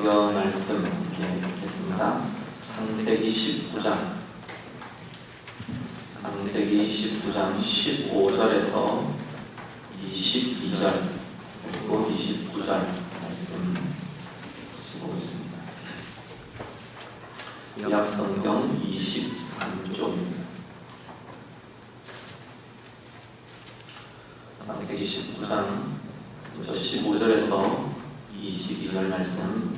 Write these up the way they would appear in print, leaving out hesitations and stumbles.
성경 말씀 읽겠습니다. 창세기 19장 15절에서 22절 그리고 29절 말씀 보겠습니다. 구약성경 23쪽입니다. 창세기 19장 15절에서 22절 말씀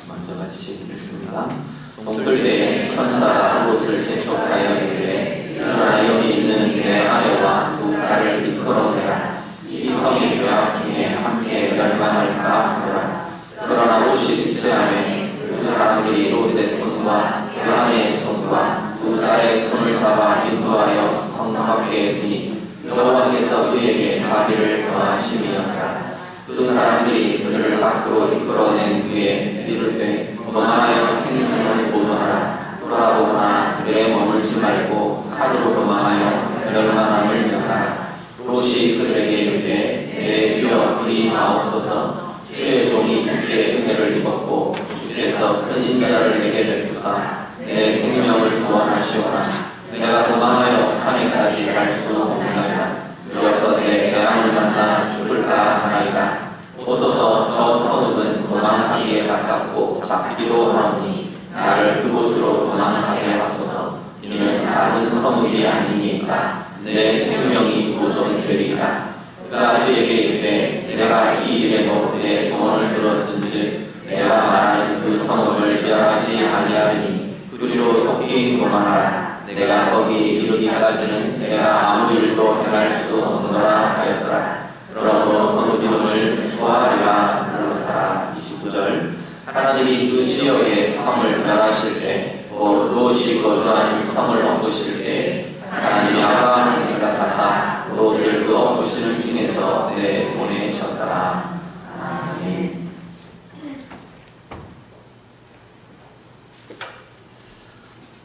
먼저 같이 읽겠습니다. 동틀대에 천사가 롯을 재촉하여 이르되 일어나 여기 있는 내 아내와 두 딸을 이끌어내라. 이 성이 죄악 중에 함께 멸망할까 하노라. 그러나 롯이 지체하매 그 사람들이 롯의 손과 그 아내의 손과 두 딸의 손을 잡아 인도하여 성 밖에 두니 여호와께서 그에게 자비를 더하심이었더라. 그 사람들이 그를 밖으로 이끌어낸 뒤에 이르되 도망하여 생명을 보존하라. 돌아오거나 그들에 머물지 말고 산으로 도망하여 멸망함을 명하라. 롯이 그들에게 이르되 내 주여 이리 나옵소서. 주의 종이 주께 은혜를 입었고 주께서 큰 인자를 내게 베푸사 내 생명을 구원하시오나 내가 도망하여 산에까지 갈 수 없나이다. 두렵건대 재앙을 만나 죽을까 하나이다. 오소서 저 성읍은 도망하기에 가깝고 잡기도 하오니 나를 그곳으로 도망하게 하소서. 이는 작은 성읍이 아니니까 내 생명이 보존되리라. 그가 그에게 이르되 내가 이 일에도 내 소원을 들었은즉 내가 말하는 그 성읍을 멸하지 아니하리니 그리로 속히 도망하라. 내가 거기 이르기까지는 내가 아무 일도 행할 수 없노라 하였더라. 그러므로 성읍 이름을 소아리라 불렀더라. 29절 하나님이 그 지역의 성을 멸하실 때 곧 롯이 거주하는 성을 엎으실 때 하나님이 아브라함을 생각하사 롯을 그 엎으시는 중에서 내보내셨더라. 아멘.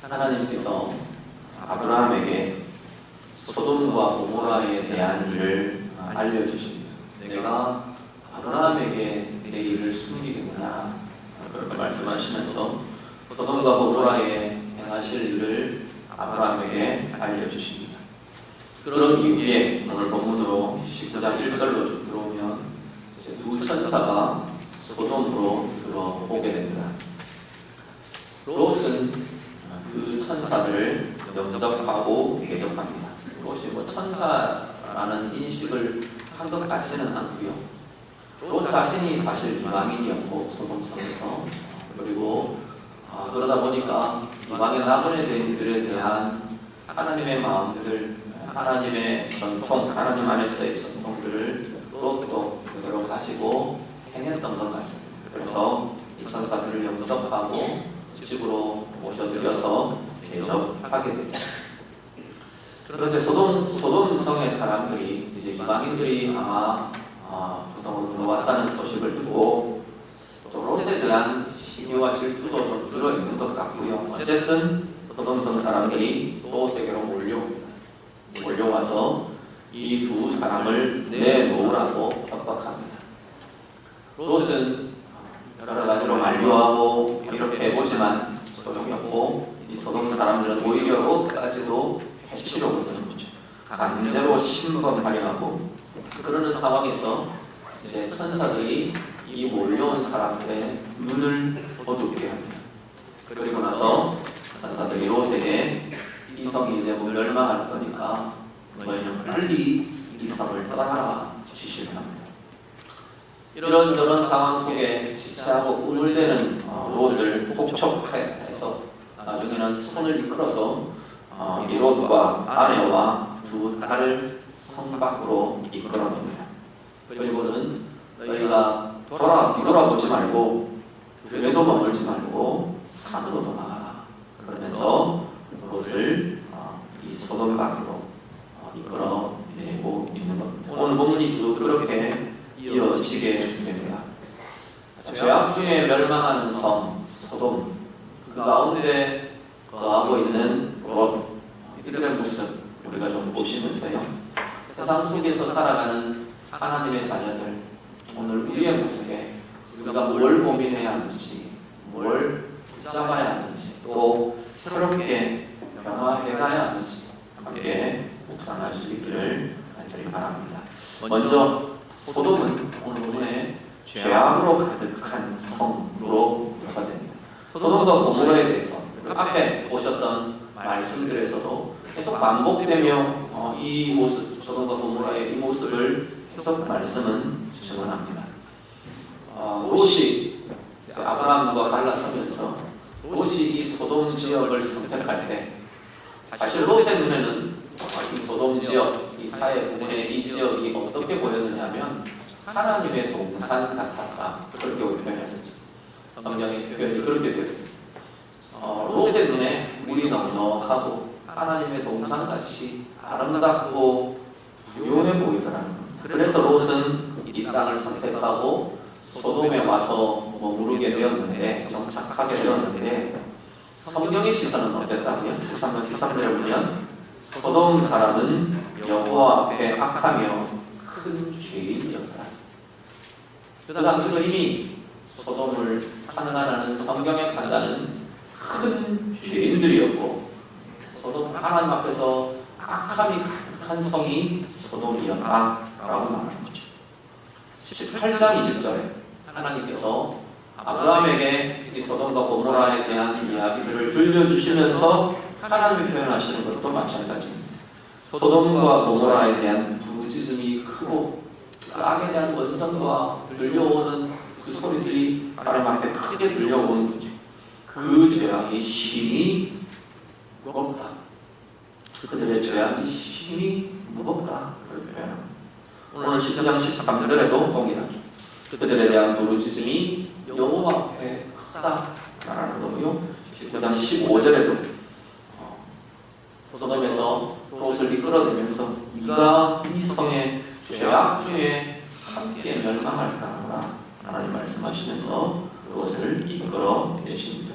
하나님께서 아브라함에게 소돔과 고모라에 대한 일을 알려주십니다. 내가 아브라함에게 내 일을 숨기겠구나 그렇게 말씀하시면서 소돔과 고모라에 행하실 일을 아브라함에게 알려주십니다. 그런 이후에 오늘 본문으로 19장 1절로 좀 들어오면 이제 두 천사가 소돔으로 들어오게 됩니다. 롯은 그 천사들을 영접하고 대접합니다. 롯이 천사라는 인식을 한 것 같지는 않고요. 롯 자신이 사실 이방인이었고 소돔성에서 그리고 그러다 보니까 이방의 나그네된 이들에 대한 하나님의 마음들, 하나님의 전통, 하나님 안에서의 전통들을 롯도 그대로 가지고 행했던 것 같습니다. 그래서 이 천사들을 영접하고 집으로 모셔들여서 대접하게 됩니다. 그런데 소돔성의 사람들이 이제 이방인들이 아마 그 성으로 들어왔다는 소식을 듣고 또 롯에 대한 시기와 질투도 좀 들어있는 것 같고요. 어쨌든 소돔성 사람들이 롯에게로 몰려와서 이 두 사람을 내놓으라고 협박합니다. 롯은 여러 가지로 만류하고 이렇게 해보지만 소용이 없고 이 소돔 사람들은 오히려 롯까지도 해치려고 드는 거죠. 강제로 침범하려 하고 그러는 상황에서 이제 천사들이 이 몰려온 사람들의 눈을 어둡게 합니다. 그리고 나서 천사들이 롯에게 이 성이 이제 멸망할 거니까 너희는 빨리 이 성을 떠나라 지시를 합니다. 이런저런 상황 속에 지체하고 우물대는 롯을 독촉해서 나중에는 손을 이끌어서 이 롯과 아내와 두 딸을 성 밖으로 이끌어냅니다. 그리고는 너희가 뒤돌아보지 말고 들에도 머물지 말고 산으로 도망하라. 그러면서 롯을 이 소돔 밖으로 이끌어내고 있는 겁니다. 오늘 본문이 쭉 그렇게 이어지게 됩니다. 죄악 중에 멸망하는 성 소돔, 그 가운데 거하고 있는 롯, 이들의 모습 우리가 좀 보시면서요, 세상 속에서 살아가는 하나님의 자녀들, 오늘 우리의 모습에 우리가 뭘 고민해야 하는지, 뭘 붙잡아야 하는지, 또 새롭게 변화해가야 하는지 함께 묵상할 수 있기를 간절히 바랍니다. 먼저 소돔은 오늘 본문에 죄악으로 가득한 성으로 묘사됩니다. 소돔과 고모라에 대해서 앞에 보셨던 말씀들에서도 계속 반복되며 이 모습, 소돔과 고모라의 이 모습을 계속 말씀은 증언합니다. 롯이 아브라함과 갈라서면서 롯이 이 소돔 지역을 선택할 때 사실 롯의 눈에는 이 소돔 지역, 이 사해 부분의 이 지역이 어떻게 보였느냐면 하나님의 동산 같았다, 그렇게 표현했었죠. 성경의 표현이 그렇게 되어 있었어요. 롯의 눈에 물이 넉넉하고 하나님의 동산같이 아름답고 부요해 보이더라는 겁니다. 그래서 롯은 이 땅을 선택하고 소돔에 와서 머무르게 되었는데, 정착하게 되었는데, 성경의 시선은 어땠다고요? 13장 13절에 보면 소돔 사람은 여호와 앞에 악하며 큰 죄인이었다. 그 당시도 이미 소돔을 판단하는 성경의 판단은 큰 죄인들이었고, 소돔 하나님 앞에서 악함이 가득한 성이 소돔이었다라고 말하는 거죠. 18장 20절에 하나님께서 아브라함에게 이 소돔과 고모라에 대한 이야기들을 들려주시면서 하나님이 표현하시는 것도 마찬가지입니다. 소돔과 고모라에 대한 부르짖음이 크고 그 악에 대한 원성과 들려오는 그 소리들이 하나님 앞에 크게 들려오는 거죠. 그 죄악이 심히 무겁다. 그들의 죄악이 심히 무겁다. 그렇게 표현합니다. 오늘 10장 13절에도 동일하죠. 그들에 대한 부르짖음이 여호와 앞에 크다라는 거고요. 10장 15절에도 소돔에서 롯을 이끌어내면서 네가 이 성의 죄악 중에 함께 멸망할까 하나님 말씀하시면서 롯을 이끌어내십니다.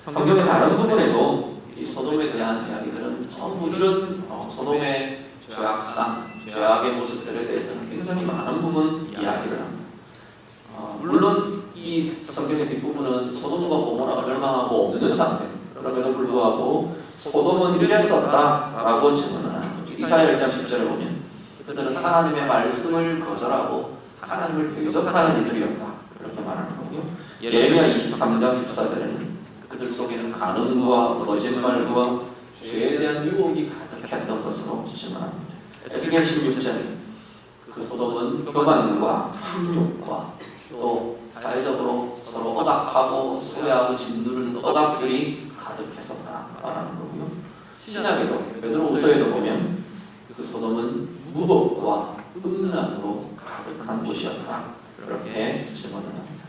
성경의 다른 부분에도 이 소돔에 대한 이야기들은 전부 이런 소돔의 죄악상, 죄악의 모습들에 대해서는 굉장히 많은 부분 이야기를 합니다. 물론 이 성경의 뒷부분은 소돔과 고모라가 멸망하고 없는 상태, 그럼에도 불구하고 소돔은 이랬었다라고 증언을 하는 거죠. 이사야 1장 10절에 보면 그들은 하나님의 말씀을 거절하고 하나님을 대적하는 이들이었다, 그렇게 말하는 거고요. 예레미야 23장 14절에는 그들 속에는 간음과 거짓말과 죄에 대한 유혹이 가득했던 것으로 증언합니다. 에스겔 16장 그 소돔은 교만과 탐욕과 또 사회적으로 서로 억압하고 소외하고 짓누르는 억압들이 가득했었다라는 거고요. 신약에도 베드로후서에도 보면 그 소돔은 무법과 음란으로 가득한 곳이었다, 그렇게 증언을 합니다.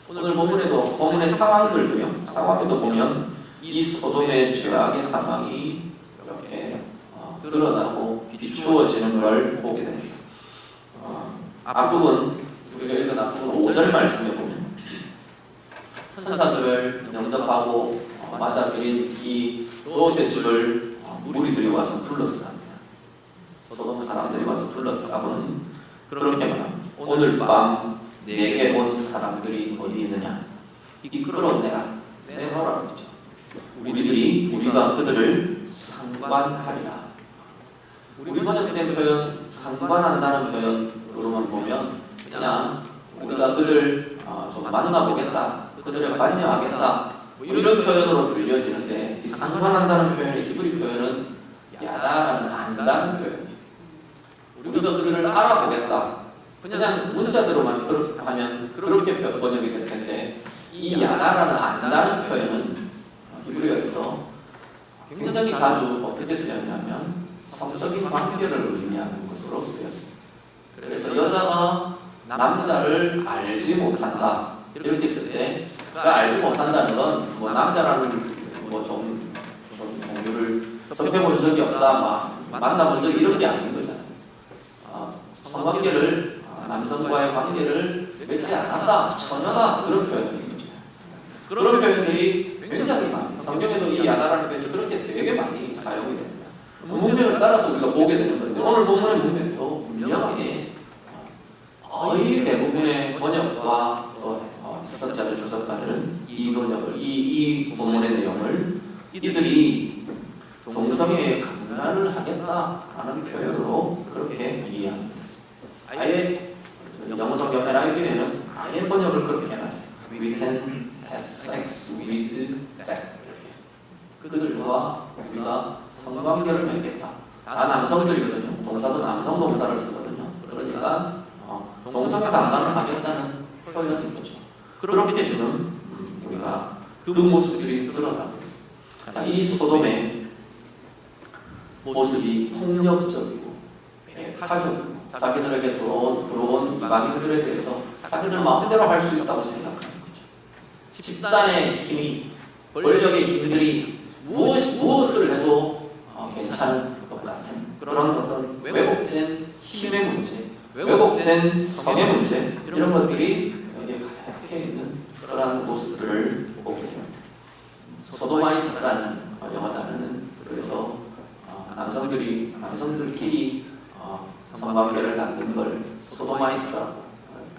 오늘 본문의 상황에도 보면 이 소돔의 죄악의 상황이 이렇게 드러나고 비추어지는 걸 보게 됩니다. 앞부분, 우리가 읽은 앞부분 5절 말씀에 보면 천사들을 영접하고 맞아들인 이 롯의 집을 무리들이 와서 둘러싸합니다. 소돔 사람들이 와서 둘러싸고는 그렇게 말합니다. 오늘 밤 내게 온 사람들이 어디 있느냐? 이끌어내라, 내놓으라 그러죠. 우리가 그들을 상관하리라. 우리 번역된 표현, 상관한다는 표현으로만 보면 그냥 우리가 그들 좀 만나보겠다, 그들을 관여하겠다, 이런 표현으로 들려지는데, 이 상관한다는 표현의 히브리 표현은 야다라는 안다는 표현이에요. 우리가 그들을 알아보겠다, 그냥 문자대로만 그렇게 하면 그렇게 번역이 될 텐데, 이 야다라는 안다는 표현은 히브리어에서 굉장히 자주 어떻게 쓰였냐면 성적인 관계를 의미하는 것으로 쓰였어요. 그래서 여자가 남자를 알지 못한다, 이렇게 쓸 때 그 알지 못한다는 건 뭐 남자라는 좀 종류를 접해본 적이 없다, 만나본 적이 이런 게 아닌 거잖아요. 성관계를, 남성과의 관계를 맺지 않았다, 처녀다, 그런 표현입니다. 그런 표현들이 굉장히 많아요. 성경에도 이 야다라는 표현이 그렇게 되게 많이 사용이 됩니다. 문맥을 따라서 우리가 보게 되는 건데, 오늘 본문의 문맥도 분명하게 거의 대부분의 번역과 이 번역을 이 본문의 내용을 이들이 동성애에 강간을 하겠다라는 표현으로 그렇게 이해합니다. 아예 영어 성경 NIV에는 아예 번역을 그렇게 해놨어요. We can have sex with that. 그들과 우리가 성관계를 맺겠다. 다 남성들이거든요. 동사도 남성 동사를 쓰거든요. 그러니까 동성애 강간을 하겠다는 표현인 거죠. 그렇게 지금 우리가 그 모습들이 드러나고 있습니다. 자, 이 소돔의 모습이 폭력적이고 배타적이고 자기들에게 들어온 이방인들에 대해서 자기들 마음대로 할 수 있다고 생각하는 거죠. 집단의 힘이, 권력의 힘들이 무엇을 해도 괜찮을 것 같은 그런 어떤 왜곡된 힘의 문제, 왜곡된 성의 문제, 이런 것들이 여기에 가득해 있는 그러한 모습들을 보게 됩니다. 소도마이트라는 영어 단어는 그래서 남성들끼리 성관계를 갖는 걸 소도마이트라고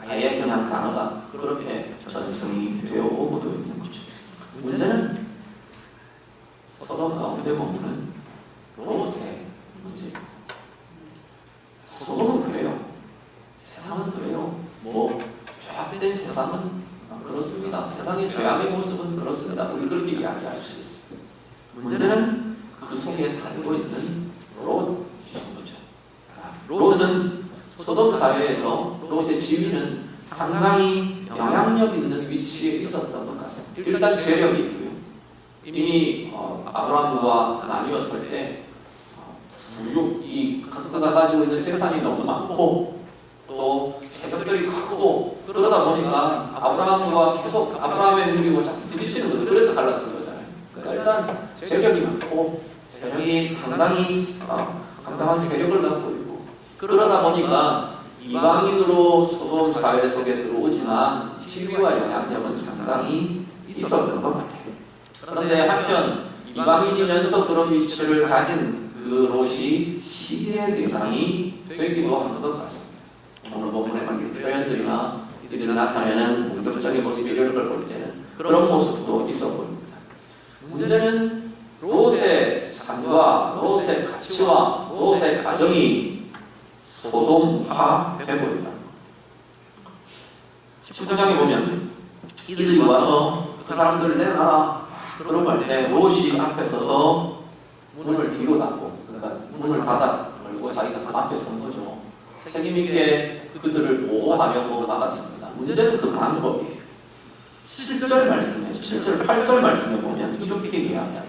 아예 그냥 단어가 그렇게 전승이 되어 오고도 있는 거죠. 문제는 소돔 가운데 보면은 롯의 문제입니다. 소돔은 그래요. 세상은 그래요. 죄악된 세상은 그렇습니다. 세상의 죄악의 모습은 그렇습니다. 우리 그렇게 이야기할 수 있어요. 문제는 그 속에 살고 있는 롯이신 거죠. 롯은 소돔 사회에서 롯의 지위는 상당히 영향력 있는 위치에 있었던 것 같습니다. 일단 재력이 있고요. 이미 아브라함과 나뉘었을 때 각각가 가지고 있는 재산이 너무 많고 또 세력들이 크고 그러다 보니까 아브라함과 계속 아브라함의 누리고 자꾸 부딪히는 거죠. 그래서 갈랐을 거잖아요. 그러니까 일단 재력이 많고 세력이 상당한 세력을 갖고 있고 그러다 보니까 이방인으로 소돔 사회 속에 들어오지만 지위와 영향력은 상당히 있었던 것 같아요. 그런데 한편 이방인이면서 그런 위치를 가진 그 롯이 시기의 대상이 되기도 한 것 같습니다. 오늘 본문의 표현들이나 이들이 나타내는 공격적인 모습 이런 걸 볼 때는 그런 모습도 있어 보입니다. 문제는 롯의 삶과 롯의 가치와 롯의 가정이 소돔화 되고 있다. 19장에 보면 이들이 와서 그 사람들을 내놔라 그러고 할 때 롯이 앞에 서서 문을 뒤로 닫고 그러니까 문을 닫아 걸고 자기가 그 앞에 선 거죠. 책임있게 그들을 보호하려고 막았습니다. 문제는 그 방법이에요. 7절 말씀에 7절 8절 말씀에 보면 이렇게 이야기합니다.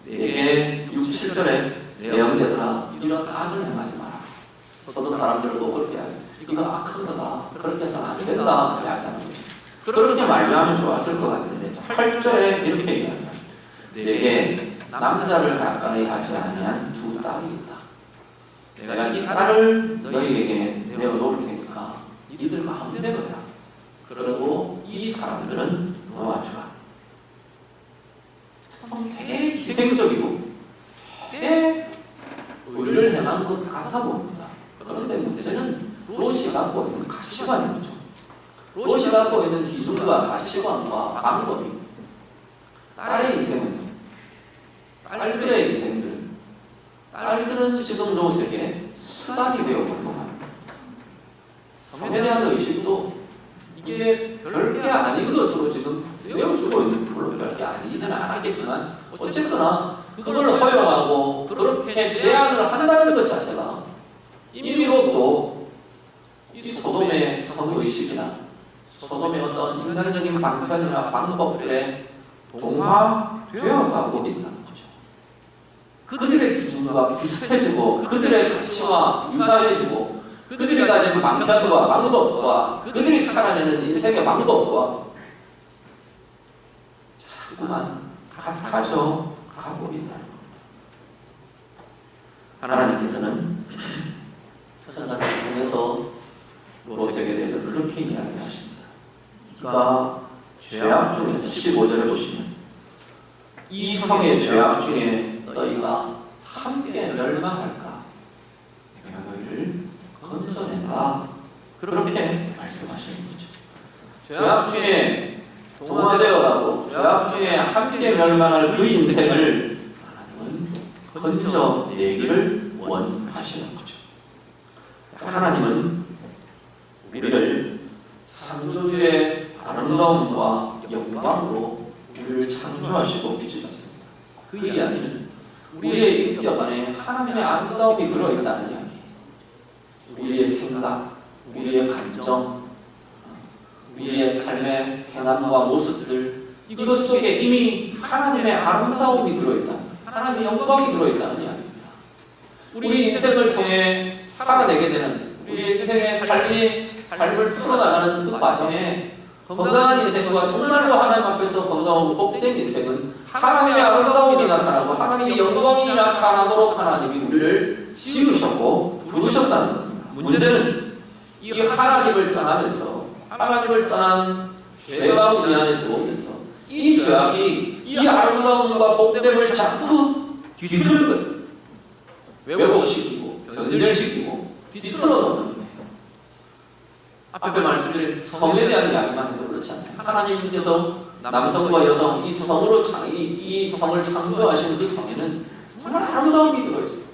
내게 6, 7절에 내 형제들아 이런 악을 행하지 마라. 어떤 사람들을 보고 그렇게 이야기해요. 이거 악한 거다. 그렇게 해서는 안 된다. 이야기하는 거예요. 그렇게 말하면 좋았을 것 같은데 8절에 이렇게 이야기합니다. 내게 남자를 가까이 하지 아니한 두 딸이 있다. 내가 이 딸을 너희에게 내어놓을 테니까 이들 마음대로 해라. 그리고 이 사람들은 놓아주라. 되게 희생적이고 되게 의를 행한 것 같아 보입니다. 그런데 문제는 롯이 갖고 있는 가치관인 거죠. 롯이 갖고 있는 기준과 가치관과 방법이 딸의 인생은 딸들의 인생들은 딸들은 지금 롯에게 수단이 되어 불능합니다. 섬에 대한 의식도 이게 별게 아닌 것으로 지금 내어주고 있는 물론 별게 아니지는 않았겠지만 어쨌거나 그걸 허용하고 그렇게 제한을 한다는 것 자체가 이미 롯도 이 소돔의 성의식이나 소돔의 어떤 인간적인 방편이나 방법들에 동화되어 가고 있다는 거죠. 그들의 기준과 비슷해지고 그들의 가치와 유사해지고 그들이 가진 방편과 방법과 그들이 살아내는 인생의 방법과 자꾸만 같아져 가고 있다는 겁니다. 하나님께서는 천사를 통해서 롯에게 대해서 그렇게 이야기하십니다. 네가 죄악 중에서 15절에 보시면 이 성의 죄악 중에 너희가 함께 멸망할까? 내가 너희를 건져낸다. 그렇게 말씀하시는 거죠. 죄악 중에 동화되어가고 죄악 중에 함께 멸망할 그 인생을 하나님은 건져내기를 원하시는 거죠. 하나님은 우리를 창조주의 아름다움과 영광으로 우리를 창조하시고 빚으셨습니다. 그 이야기는 우리의 인격 안에 하나님의 아름다움이 들어있다는 이야기, 우리의 생각, 우리의 감정, 우리의 삶의 행함과 모습들, 이것 속에 이미 하나님의 아름다움이 들어있다, 하나님의 영광이 들어있다는 이야기입니다. 우리 인생을 통해 살아내게 되는, 우리 인생의 삶을 풀어나가는 그 과정에 건강한 인생과 정말로 하나님 앞에서 건강하고 복된 인생은 하나님의 아름다움이 나타나고 하나님의 영광이 나타나도록 하나님이 우리를 지으셨고 부르셨다는 겁니다. 문제는 이 하나님을 떠나면서, 하나님을 떠난 죄가 우리 안에 들어오면서 이 죄악이 이 아름다움과 복됨을 자꾸 뒤틀는 거예요. 왜곡시키고 변절시키고 뒤틀어 놓는 거예요. 앞에 말씀드린 성에 대한 이야기만 해도 그렇지 않나요? 하나님께서 남성과 여성 이 성을 창조하신 그 성에는 정말 아름다움이 들어있어요.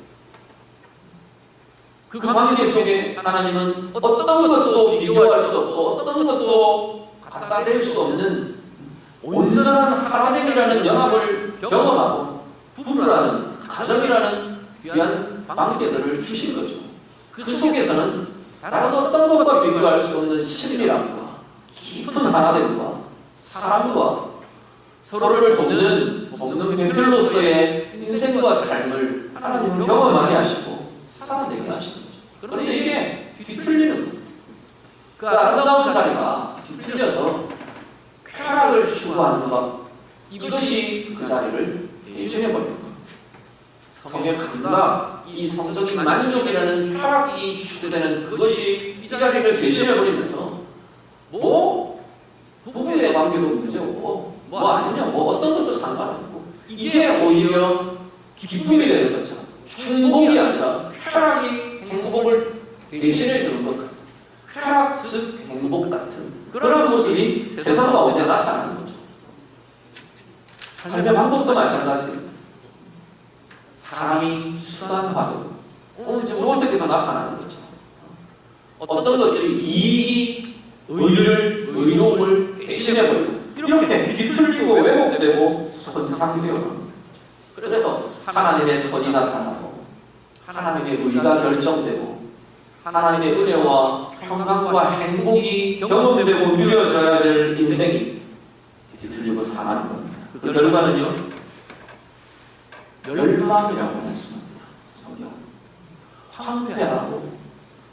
그 관계 속에 하나님은 어떤 것도 비교할 수 없고 어떤 것도 갖다 댈 수 없는 온전한 하나님이라는 연합을 경험하고 부부라는 가정이라는 귀한 관계들을 주신 거죠. 그 속에서는 다른 어떤 것과 비교할 수 없는 친밀함과 깊은 하나됨과 사랑과 서로를 돕는 배필로서의 인생과 삶을 하나님은 경험하게 하시고 살아내게 하시는 거죠. 그런데 이게 뒤틀리는 거예요. 그 아름다운 자리가 뒤틀려서 쾌락을 추구하는 것, 이것이 그 자리를 대신해버리는 거예요. 성의 감각, 이 성적인 만족이라는 쾌락이 추구되는 그것이 이 자리를 대신해버리면서 부부의 관계도 문제없고 아니냐 어떤 것도 상관없고 이게 오히려 기쁨이 되는 것처럼 행복이 아니라 쾌락이 행복을 대신해주는 것 같은, 쾌락 즉 행복 같은 그런 모습이 세상 가운데 나타나는 거죠. 삶의 방법도 마찬가지입니다. 사람이 수단화되고 오늘 지금 모습에도 나타나는 거죠. 어떤 것들이 이익이 의로움을 대신해버리고 이렇게 뒤틀리고 왜곡되고 손상되어 갑니다. 그래서 하나님의 선이 나타나고 하나님의 의가 결정되고 하나님의 은혜와 평강과 행복이 경험되고 누려져야 될 인생이 뒤틀리고 상하는 겁니다. 그 결과는요, 멸망이라고 말씀합니다. 성경은 황폐하고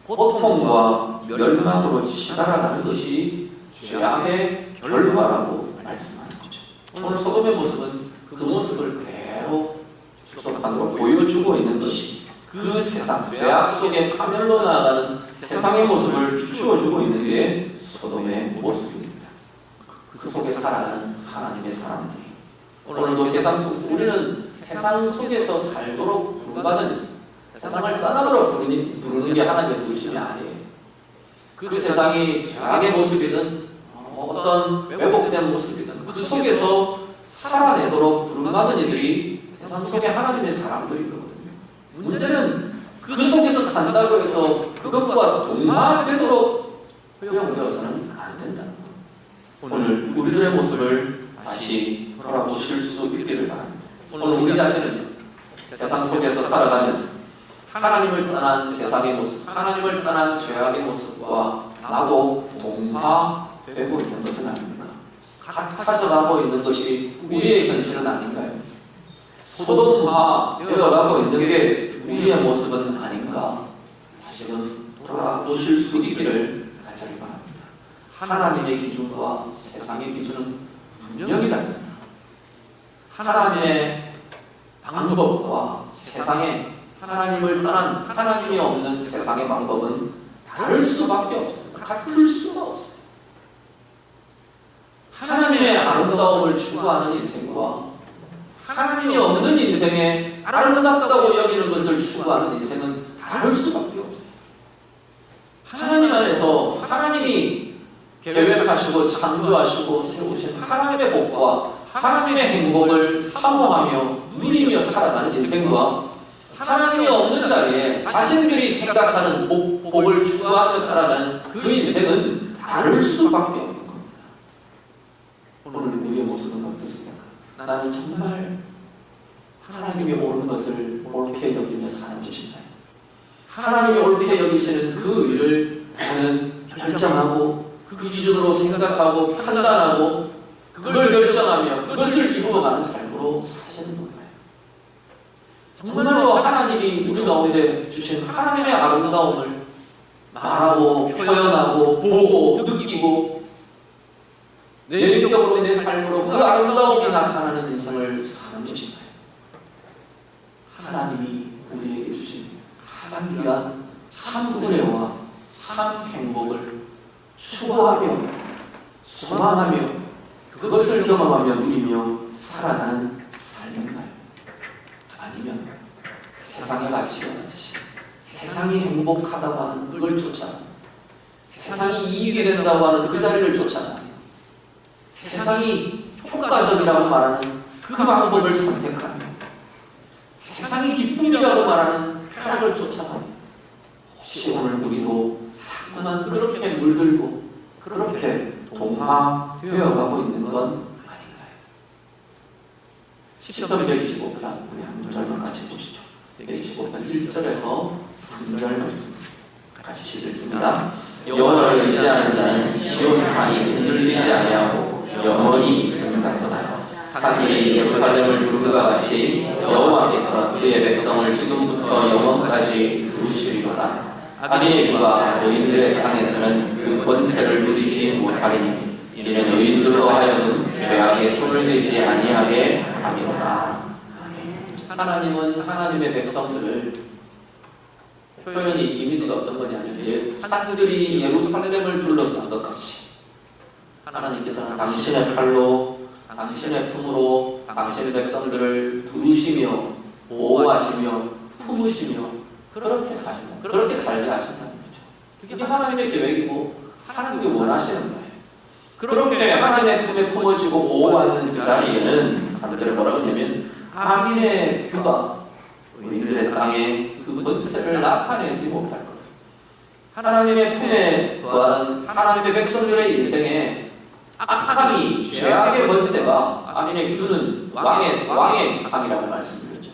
고통과 멸망으로 치달아가는 것이 죄악의 결과라고 말씀하는 거죠. 오늘 소돔의 모습은 그 모습을 그대로 축소판으로 보여주고 있는 것이 그 세상, 죄악 속에 파멸로 나아가는 세상의 모습을 비추어주고 있는 게 소돔의 모습입니다. 그 속에 살아가는 하나님의 사람들이 오늘도 세상 속에서 우리는 세상 속에서 살도록 부름받은, 세상을 떠나도록 부르는 게 하나님의 부르심이 아니에요. 그 세상이 죄악의 모습이든 어떤 왜곡된 모습이든 그 속에서 살아내도록 부름받은 이들이 세상 속에 하나님의 사람들이거든요. 문제는 그 속에서 산다고 해서 그것과 동화되도록 허용되어서는 안 된다는 거예요. 오늘 우리들의 모습을 다시 돌아보실 수 있기를 바랍니다. 오늘 우리 자신은 세상 속에서 살아가면서 하나님을 떠난 세상의 모습, 하나님을 떠난 죄악의 모습과 나도 동화되고 있는 것은 아닙니다. 같아져가고 있는 것이 우리의 현실은 아닌가요? 소돔화 되어가고 있는 게 우리의 모습은 아닌가? 다시금 돌아보실 수 있기를 간절히 바랍니다. 하나님의 기준과 세상의 기준은 분명히 다릅니다. 하나님의 방법과 세상의 하나님을 떠난 하나님이 없는 세상의 방법은 다를 수밖에 없습니다. 같을 수가 없어요. 하나님의 아름다움을 추구하는 인생과 하나님이 없는 인생에 아름답다고 여기는 것을 추구하는 인생은 다를 수밖에 없어요. 하나님 안에서 하나님이 계획하신 계획하시고 창조하시고 세우신 하나님의 복과 하나님의 행복을 사모하며 누리며 살아가는 인생과 하나님이 없는 자리에 자신들이 생각하는 복을 추구하며 살아가는 그 인생은 다를 수밖에 없는 겁니다. 오늘 우리의 모습은 어떻습니까? 나는 정말 하나님이 옳은 것을 옳게 여기며 사는 것인가요? 하나님이 옳게 여기시는 그 의를 나는 결정하고 그 기준으로 생각하고 판단하고 그걸 결정하며 그것을 이루어가는 삶으로 사시는 건가요? 정말로 하나님이 우리 가운데 주신 하나님의 아름다움을 말하고 표현하고 보고 느끼고 내 인격으로 내 삶으로 그 아름다움이 나타나는 인생을 사는 것인가요? 하나님이 우리에게 주신 가장 귀한 참 은혜와 참 행복을 추구하며 소망하며 그것을 경험하며 누리며 살아가는 삶인가요? 아니면 세상의 가치가 같이 세상이 행복하다고 하는 그걸 쫓아가며 세상이 이익이 된다고 하는 그 자리를 쫓아가며 세상이 효과적이라고 말하는 그 방법을 선택하며 세상이 기쁨이라고 말하는 쾌락을 쫓아가며 혹시 오늘 우리도 자꾸만 그렇게 물들고 그렇게 동화되어가고 있는 건 아닌가요? 10편 125편 우리 한 구절만 같이 보시죠. 125편 1절에서 3절 말씀 같이 읽겠습니다. 여호와를 의지하는 자는 시온 산이 흔들리지 아니하고 영원히 있음이니라. 산이 예루살렘을 두르가 같이 여호와께서 그의 백성을 지금부터 영원까지 두르시리로다. 악인의 비가 의인들의 땅에서는 그 권세를 누리지 못하리니 이는 의인들로 하여금 죄악에 손을 대지 아니하게 함이로다. 하나님은 하나님의 백성들을 표현이 이미지가 어떤 거냐면 산들이 예루살렘을 둘러싼 것 같이 하나님께서는 당신의 팔로 당신의 품으로 당신의 백성들을 두르시며 보호하시며 품으시며 그렇게 사시고 그렇게 살게 하신다는 거죠. 이게 하나님의 계획이고 하나님이 원하시는 거예요. 그렇게 하나님의 품에 품어지고 보호받는 그 자리에는 3절에 뭐라고 하냐면 악인의 휴가 의인들의 땅에 그 권세를 나타내지 못할 거다. 하나님의 품에 거하는 하나님의 백성들의 인생에 악함이 죄악의 권세가 악인의 규는 왕의 직함이라고 말씀드렸죠.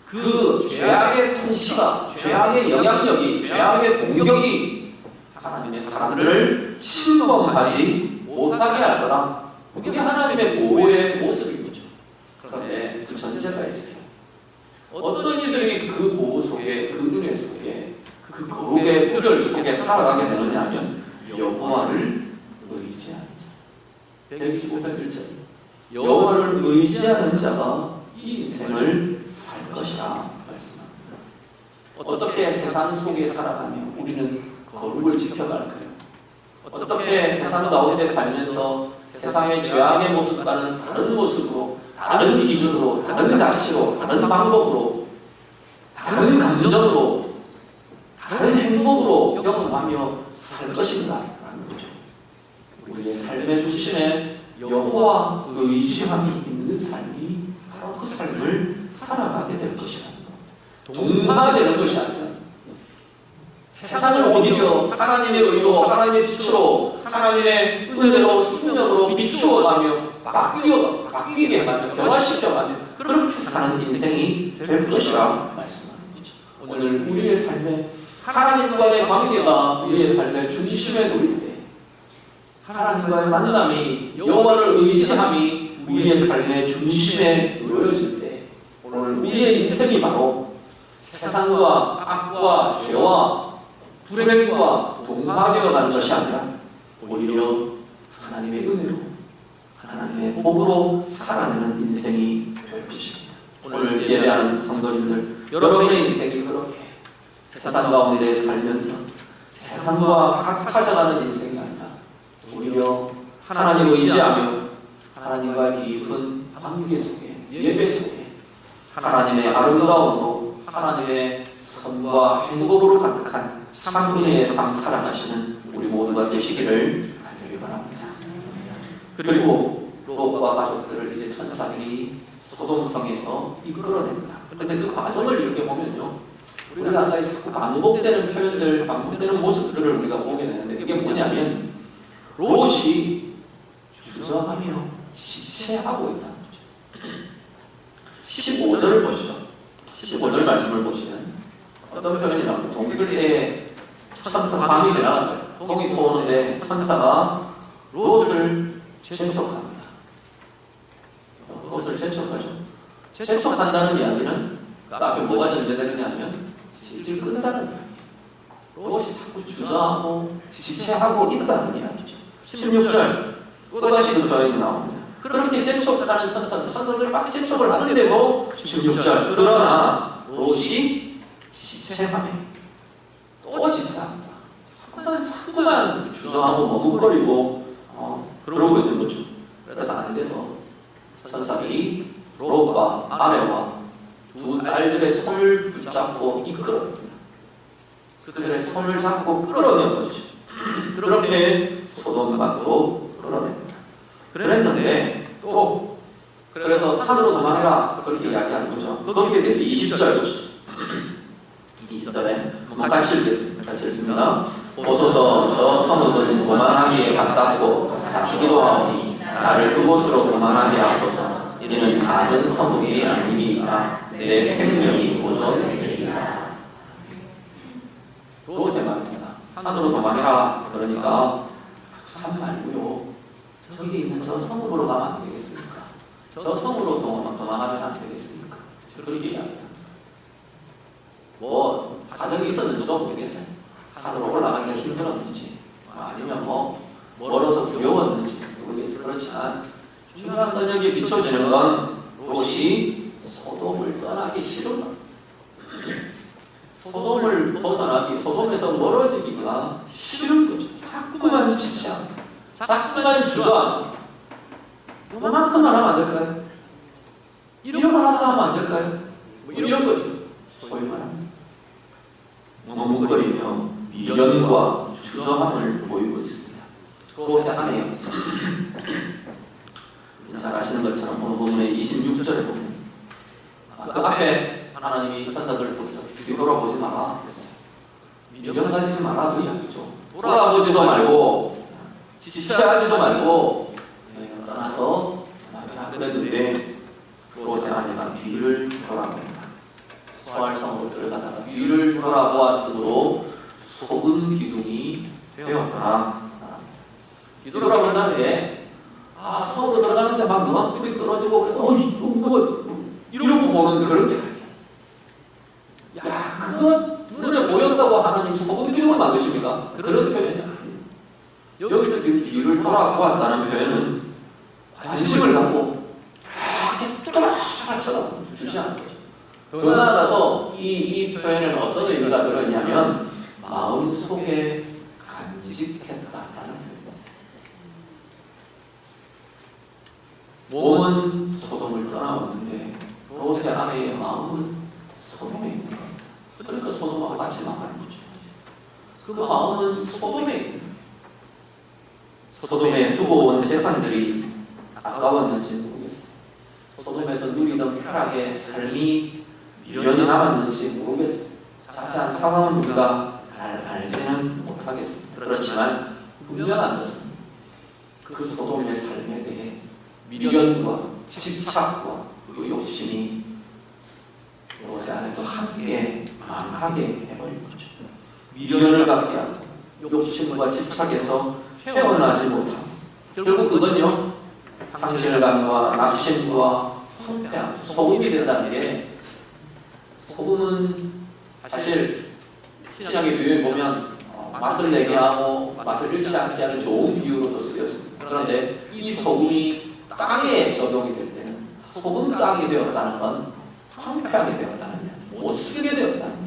그 죄악의 통치가 죄악의 영향력이 죄악의 공격이 하나님의 사람들을 침범하지 못하게 할 거다. 이게 하나님의 보호의 모습인 거죠. 그런데 그 전제가 있어요. 어떤 이들이 그 보호 속에 그 은혜 속에 그 거룩의 뿔을 속에 살아가게 되느냐 하면 여호와를 의지하는 자. 125편 1절 여호와를 의지하는 자가 이 인생을 살 것이라 말씀합니다. 어떻게 세상 속에 살아가며 우리는 거룩을 지켜갈까요? 어떻게 세상 가운데 살면서 세상의 죄악의 모습과는 다른 모습으로 다른 기준으로 다른 가치로 다른 방법으로 다른 감정으로 다른 행복으로 경험하며 살 것인가 라는 거죠. 우리의 삶의 중심에 여호와 의지함이 있는 삶이 바로 그 삶을 살아가게 될 것이라는 겁니다. 동화되는 것이 아니라 세상을 오히려 하나님의 의로 하나님의 빛으로 하나님의 은혜로 생명으로 비추어가며 바뀌게 하며 변화시켜가며 그렇게 사는 인생이 될 것이라 말씀하는 거죠. 오늘 우리의 삶에 하나님과의 관계가 우리의 삶의 중심에 놓일 때 하나님과의 만남이 여호와를 의지함이 우리의 삶의 중심에 놓여질 때 오늘 우리의 인생이 바로 세상과 악과 죄와 불행과 동화되어 가는 것이 아니라 오히려 하나님의 은혜로 하나님의 복으로 살아내는 인생이 될 것입니다. 오늘 예배하는 성도님들 여러분의 인생이 그렇게 세상 가운데 살면서 세상과 같아져가는 인생이 아니라 오히려 하나님을 의지하며 하나님과 깊은 관계 속에 예배 속에 하나님의 아름다움으로 하나님의 선과 행복으로 가득한 참 은혜의 삶 살아가시는 우리 모두가 되시기를 간절히 바랍니다. 그리고 롯과 가족들을 이제 천사들이 소돔성에서 이끌어냅니다. 그런데 그 과정을 이렇게 보면요, 우리가 아까 자꾸 반복되는 표현들, 반복되는 모습들을 우리가 보게 되는데, 그게 뭐냐면 롯이 주저하며 지체하고 있다는 거죠. 15절을 보시죠. 15절 말씀을 보시면 어떤 표현이라고? 동굴에 천사 밤이 지나간 거예요. 동이 터오는데 천사가 롯을 재촉합니다. 롯을 재촉하죠. 재촉한다는 이야기는 앞에 뭐가 전제되느냐면 질질 끈다는 이야기예요. 롯이 자꾸 주저하고 지체하고 있다는 이야기죠. 16절 또다시 그 표현이 나옵니다. 그렇게 재촉하는 천사들을 막 재촉을 하는데도 16절 그러나 롯이 지체하네. 또 지체합니다. 자꾸만 주저하고 머뭇거리고 그러고 있는 거죠. 그래서 안 돼서 천사들이 롯과 아내와 두 딸들의 손을 붙잡고 이끌어냅니다. 그들의 손을 잡고 끌어낸 거죠. 그렇게 소돔 밖으로 끌어냅니다. 그랬는데 또 그래서 산으로 도망해라 그렇게 이야기하는 거죠. 거기에 대해서 20절 보시죠. 20절에 한번 같이 읽겠습니다. 같이 읽습니다. 보소서 저 성읍은 도망하기에 가깝고 작기도 하오니 나를 그곳으로 도망하게 하소서. 이는 작은 성읍이 아니니까 내 생명이 보존되리라. 롯의 말입니다. 산으로 도망해라. 그러니까 산 말고요, 저기 있는 저 성읍으로 가면 안 되겠습니까? 저 성으로 도망하면 안 되겠습니까? 그렇게 이야기합니다. 뭐 사정이 있었는지도 모르겠어요. 산으로 올라가기가 힘들었는지 아니면 뭐 멀어서 두려웠는지 모르겠어요. 그렇지만 중요한 건 여기에 비춰지는 건 롯이 소돔을 떠나기 싫은 것. 소돔을 벗어나기, 소돔에서 멀어지기가 싫은 거죠. 자꾸만 지체합니다. 자꾸만 주저합니다. 요만큼만 하면 안 될까요? 이런 하나서 하면 안 될까요? 뭐 이런 거죠. 소위 말하면 머뭇거리며 미련과 주저함을 보이고 있습니다. 롯의 아내요. 잘 아시는 것처럼 오늘 본문의 26절에 보면 그 앞에 하나님이 천사들을 통해서 뒤돌아보지 마라 했어요. 미련 가지지 마라 그 이야기죠. 돌아보지도 말고 지체하지도 말고 떠나서 나가라 그랬는데 롯의 아내가 뒤를 돌아봅니다. 소알성으로 들어가다가 뒤를 돌아보았으므로 소금 기둥이 되었더라. 뒤돌아본다는 게 성으로 들어가는데 막 눈앞불이 떨어지고 그래서 이러고 보는 그런 게 아니에요. 야, 그거 눈에 보였다고 하나님 소금 기둥을 만드십니까? 그런 표현이 아니에요. 여기서 지금 뒤를 돌아보았다는 표현은 관심을 갖고 이렇게 뚜라뚜라 쳐다주시하는 거죠. 더 나아가서 이 표현에는 어떤 의미가 들어있냐면 마음속에 간직했다라는 의미였어요. 몸은 소돔을 떠나왔는데 롯의 아내의 마음은 소돔에 있는 겁니다. 그러니까 소돔하고 같이 나가는 거죠. 그 마음은 소돔에 있는 거예요. 소돔에 두고 온 재산들이 아까웠는지 모르겠어요. 소돔에서 누리던 쾌락의 삶이 미련이 남았는지 모르겠어요. 자세한 상황은 우리가 잘 알지는 못하겠습니다. 그렇지만 분명한 것은 그 소돔의 삶에 대해 미련과 집착과 그 욕심이 롯의 아내도 함께 망하게 해버린 거죠. 미련을 갖게 하고 욕심과 집착에서 헤어나지 못하고 결국 그건요 상실감과 낙심과 황폐함, 소금이 된다는 게, 소금은 사실 신약의 비유에 보면 맛을 내게 하고 맛을 잃지 않게 하는 좋은 비유로도 쓰여집니다. 그런데 이 소금이 땅에 적용이 될 때는 소금 땅이 되었다는 건 황폐하게 되었다는 거예요. 못 쓰게 되었다는 거예요.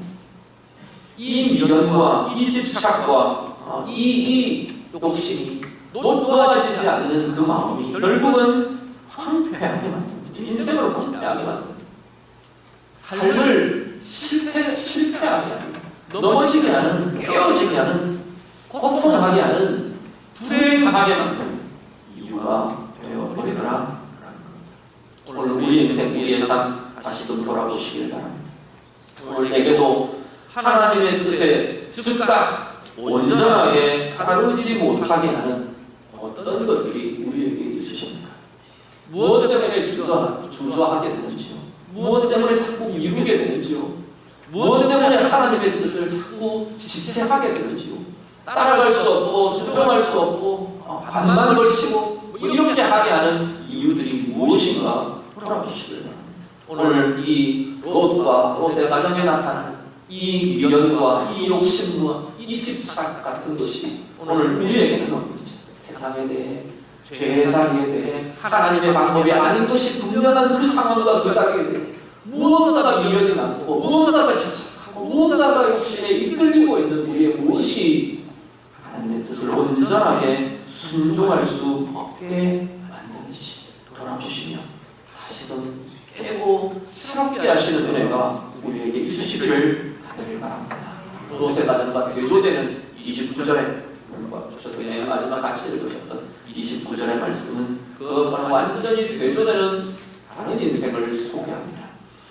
이 미련과 이 집착과 이 욕심이 놓아지지 않는 그 마음이 결국은 황폐하게 만듭니다. 인생을 황폐하게 만듭니다. 삶을 실패하게 합니다. 넘어지게 하는, 깨어지게 하는, 고통하게 하는, 불행하게 만듭니다. 이유가 인생, 우리의 삶 다시금 돌아보시길 바랍니다. 오늘 내게도 하나님의 뜻에 즉각 온전하게 따르지 못하게 하는 어떤 것들이 우리에게 있으십니까? 무엇 때문에 주저하게 되는지요? 무엇 때문에 자꾸 미루게 되는지요? 무엇 때문에 하나님의 뜻을 자꾸 지체하게 되는지요? 따라갈 수 없고 순종할 수 없고 반만 걸치고 이렇게 하게 하는 이유들이 무엇인가 돌아보시길 바랍니다. 오늘 이 롯과 롯의 가정에 나타나는 이 미련과 이 욕심과 이 집착 같은 것이 오늘 우리에게는 없죠. 세상에 대해, 죄의 자리에 대해, 하나님의 방법이 아닌 것이 분명한 그 상황과 그 자리에 대해 무언가가 미련이 남고 무언가가 집착하고 무언가가 욕심에 이끌리고 있는 우리의 무엇이 하나님의 뜻을 온전하게 순종할 수 없게 만드는지 돌아보시며 다시금 깨고 새롭게 하시는 은혜가 우리에게 있으시기를 하기를 바랍니다. 롯의 가정과 대조되는 29절에 저도 마지막 같이 읽으셨던 29절의 말씀은 그것과는 완전히 대조되는 다른 인생을 소개합니다.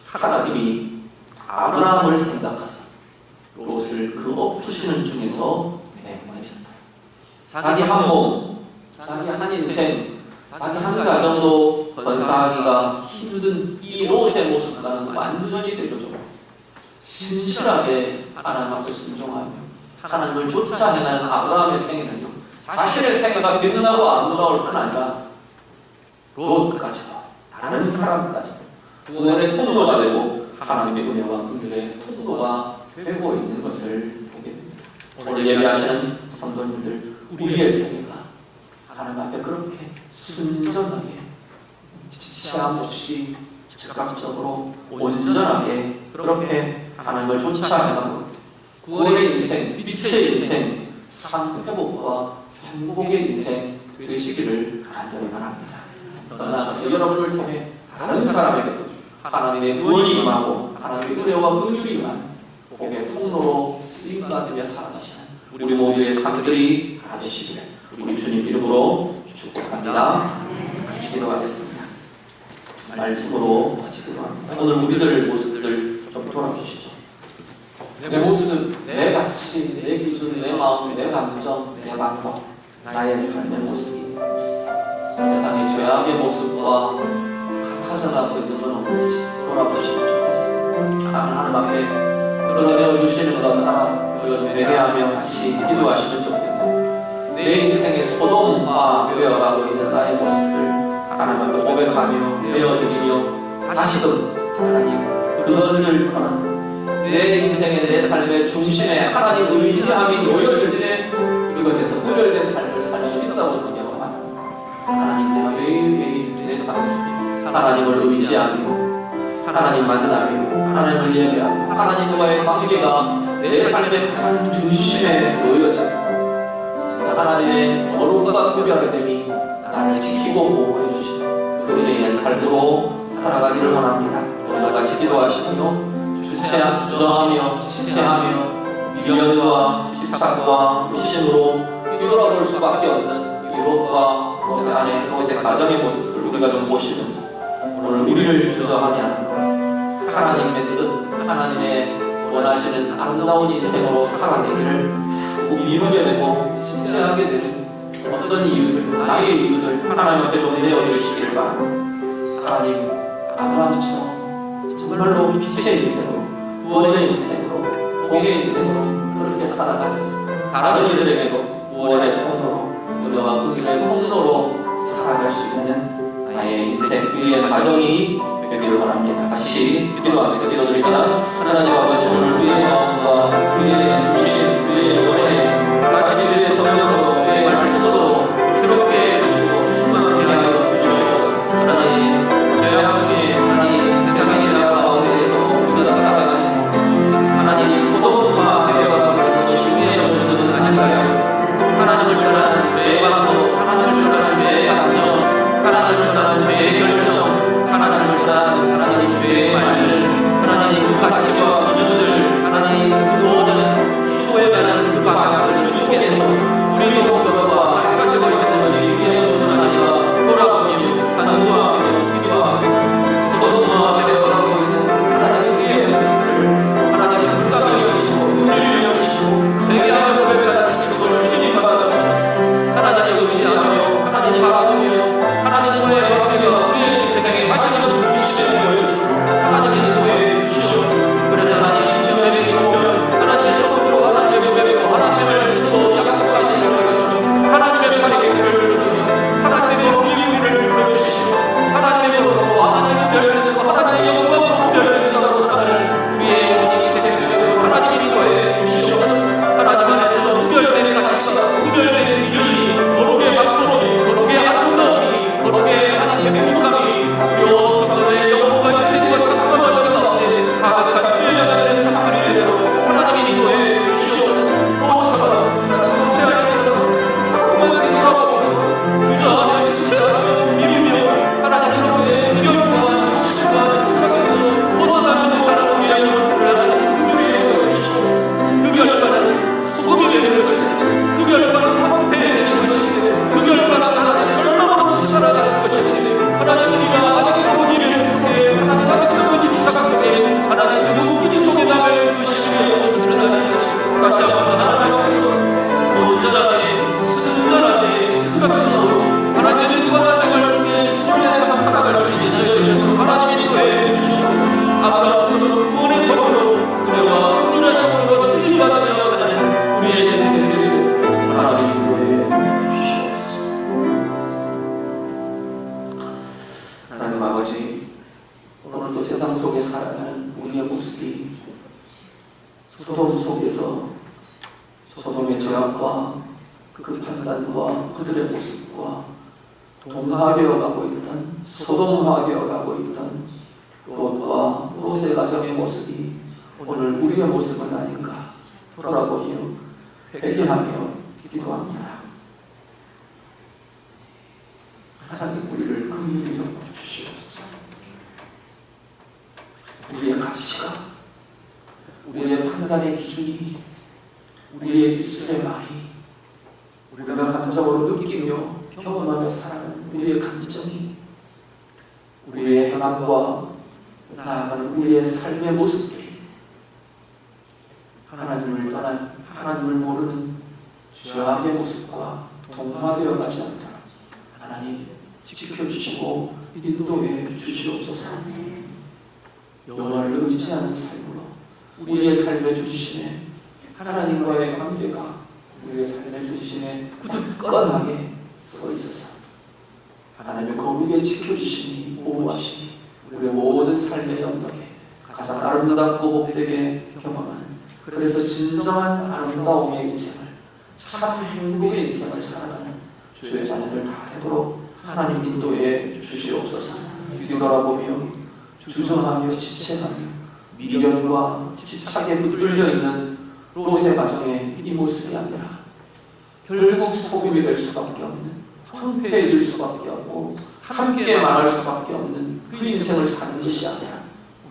하나님이 아브라함을 생각하사 롯을 그 엎으시는 중에서 내보내셨다. 자기 한 몸, 자기 한 인생, 자기 한 가정도 건사하기가 힘든 이 롯의 모습과는 완전히 대조적으로 신실하게 하나님 앞에 순종하며 하나님을 쫓아 행하는 아브라함의 생애는요, 자신의 생애가 빛나고 아름다울 뿐 아니라 롯까지도 다른 사람까지도 구원의 통로가 되고 하나님의 은혜와 긍휼의 통로가 되고 있는 것을 보게 됩니다. 오늘 예배하시는 성도님들, 우리의 생애가 하나님 앞에 그렇게 순전하게 지체함 없이 즉각적으로 온전하게 그렇게 하나님을 쫓아 행하고 구원의 인생, 빛의 인생, 참 회복과 행복의 인생 되시기를 간절히 바랍니다. 더 나아가서 여러분을 통해 다른 사람에게도 하나님의 구원이 임하고 하나님의 은혜와 긍휼이 임하는 복의 통로로 쓰임받으며 살아가시는 우리 모두의 삶들이 다 되시기를 우리 주님 이름으로 축복합니다. 같이 기도하겠습니다. 말씀으로 같이 기도합니다. 오늘 우리들 모습들 좀 돌아보시죠. 내 모습, 내 가치, 내 기준, 내 마음, 내 감정, 내 방법, 나의 삶의 모습이 세상의 죄악의 모습과 같아져가고 있는 건 없는지 돌아보시면 좋겠습니다. 하나님 앞에 드러내어 주시는 것 하나 우리가 좀 회개하며 같이 기도하시면 좋겠네요. 내 인생의 소돔화 되어가고 있는 나의 모습을 하나님 앞에 고백하며 내어드리며 다시금 하나님 그것을 떠나 내 인생의 내 삶의 중심에 하나님 의지함이 놓여질 때 이것에서 구별된 삶을 살 수 있다고 생각합니다. 하나님 내가 매일매일 내 삶 속에 하나님을 의지하며 하나님 만나며 하나님을 예배하며 하나님과의 관계가 내 삶의 가장 중심에 놓여져 하나님의 거룩과 구별됨이 나를 지키고 보호해 주시는 그 은혜의 삶으로 살아가기를 원합니다. 오늘 같이 기도하시며 주저하며 지체하며 미련과 집착과 욕심으로 뒤돌아볼 수밖에 없는 이 롯과 롯의 아내, 롯의 가정의 모습을 우리가 좀 보시면서 오늘 우리를 주저하게 하는 것, 하나님의 뜻, 하나님의 원하시는 아름다운 인생으로 살아내기를 자꾸 미루게 되고 지체하게 되는 어떤 이유들, 나의 이유들 하나님 앞에 좀 내어주시기를 바랍니다. 하나님, 아브라함처럼 정말로 빛의 인생으로, 구원의 인생으로, 복의 인생으로 그렇게 살아가면서 다른 이들에게도 구원의 통로로, 은혜와 긍휼의 통로로 살아갈 수 있는 나의 인생, 우리의 가정이 되기를 원합니다. 같이 기도합니다. 기도드립니다. 하나님 아버지, 오늘 우리의 마음과 우리의 중심, 우리의 영혼에 같이 우리의 성령으로 우리의 말씀으로 새롭게 해주시고 충만하게 하여 주시옵소서. 하나님, 죄악 중에 하나님 세상의 죄악 가운데에서 우리가 살아가는 하나님 소돔과 되어가고 있는 것이 우리의 모습은 아닌가요? 하나님을 떠난 죄의 방법, 하나님을 떠난 죄의 감정, 하나님을 떠난 죄의 결정, 하나님을 떠난 하나님 죄의 말들, 하나님 그 가치와 기준을 하나님 그 모든 추구해가는 그 방향 아버지, 오늘도 세상 속에 살아가는 우리의 모습이 소돔 속에서 소돔의 죄악과 그 판단과 그들의 모습과 동화되어 가고 있던, 소돔화되어 가고 있던 롯과 롯의 가정의 모습이 오늘 우리의 모습은 아닌가 돌아보며 회개하며 기도합니다. 하나님, 우리를 긍휼히 여겨 주시옵소서. 우리의 가치가, 우리의 판단의 기준이, 우리의 입술의 말이, 우리가 감정으로 느끼며 경험하며 살아가는 우리의 감정이, 우리의 행함과 나아가는 우리의 삶의 모습들이 하나님을 떠난, 하나님을 모르는 죄악의 모습과 동화되어 가지 않도록 하나님 지켜주시고 인도해 주시옵소서. 여호와를 의지하는 삶으로 우리의 삶의 주시네 하나님과의 관계가 우리의 삶의 주시네 굳건하게 서 있어서 하나님의 거룩에 지켜주시니 보호하시니 우리의 모든 삶의 영역에 가장 아름답고 복되게 경험하는, 그래서 진정한 아름다움의 인생을, 참 행복의 인생을 살아가는 주의 자녀들 다 되도록 하나님 인도해 주시옵소서. 뒤돌아보며 주저하며 지체하며 미련과 집착에 붙들려 있는 롯의 가정의 이 모습이 아니라 결국 소금이 될 수밖에 없는, 황폐해질 수밖에 없고 함께 말할 수밖에 없는 그 인생을 사는 것이 아니라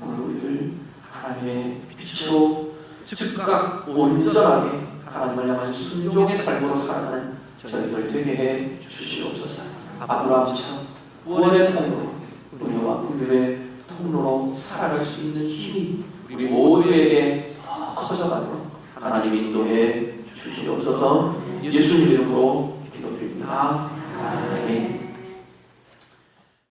오늘 우리를 하나님의 빛으로 즉각 온전하게 하나님을 향한 순종의 삶으로 살아가는 저희들 되게 해 주시옵소서. 아브라함처럼 구원의 통로로, 은혜와 긍휼의 통로로 살아갈 수 있는 힘이 우리 모두에게 더 커져가도록 하나님 인도해 주시옵소서. 예수님 이름으로 기도드립니다. 아멘.